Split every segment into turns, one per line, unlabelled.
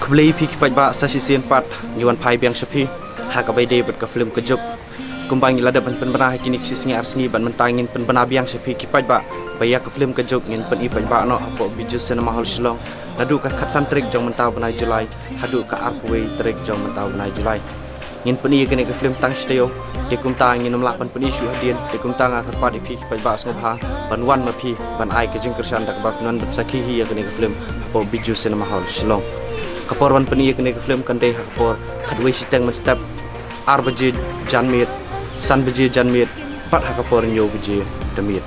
Kebeli pi kipat ba sasi sian pat Iwan pai biang sepi hak abai de bet ka film kejuk kumbang ilada ban penbenah kini kisi singi arsengi ban mentangin penbenah biang sepi kipat ba baya ka film kejuk ngin pen ipat ba no apo biju cinema hall Shillong nadu ka khatsan trik jong mentau benai Julai hadu ka arpway trik jong mentau benai Julai ngin pen iya kene ka film tang steo de kum tang ngin nomlak ban pen isu hadian de kum tang ka pat pi kipat ba snobha ban wan ma pi ban ai ka jing kersan dak ba non bet sakhi hi kene ka film apo biju cinema hall Shillong kapor wan pen iya kene ka film kan de kapor kadwe siteng men step arbaje janmit san baje janmit pat hakapor nyo baje damit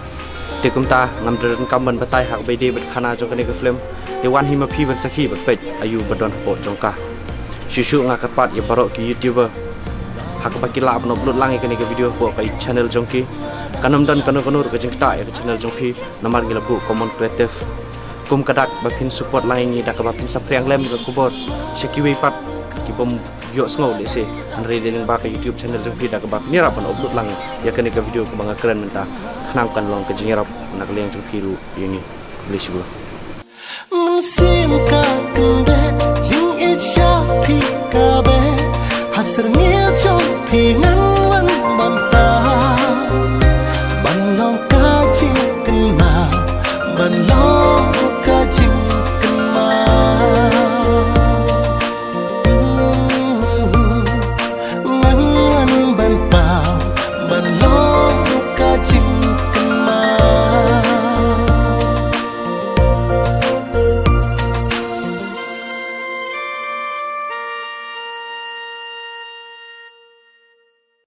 te kumta ngamdren kamban batai hak bede bet khana jong kane ka film te wan hima phi ban sakhi bat pet ayu badon hapo jongka shushu ngakat pat ya barok ki youtuber hak bakila upload upload lang kane ka video po kai channel jongki kanam dan kanur ka jengta ya channel jongki namar gilapu common creative kum kadak bapin support lain ni dak bapin sapriang lem ka kubor shakiwe pat ki bom yo sngo le se andre dening ba ka YouTube channel jong dak bap ni rapan upload lang ya kene ka video ka banga keren menta khnam kan long ka jingrap nak leng jong kiru yani blish bu
sim ka kunde jing e cha phi ka be hasr nge chong phi ngan wan man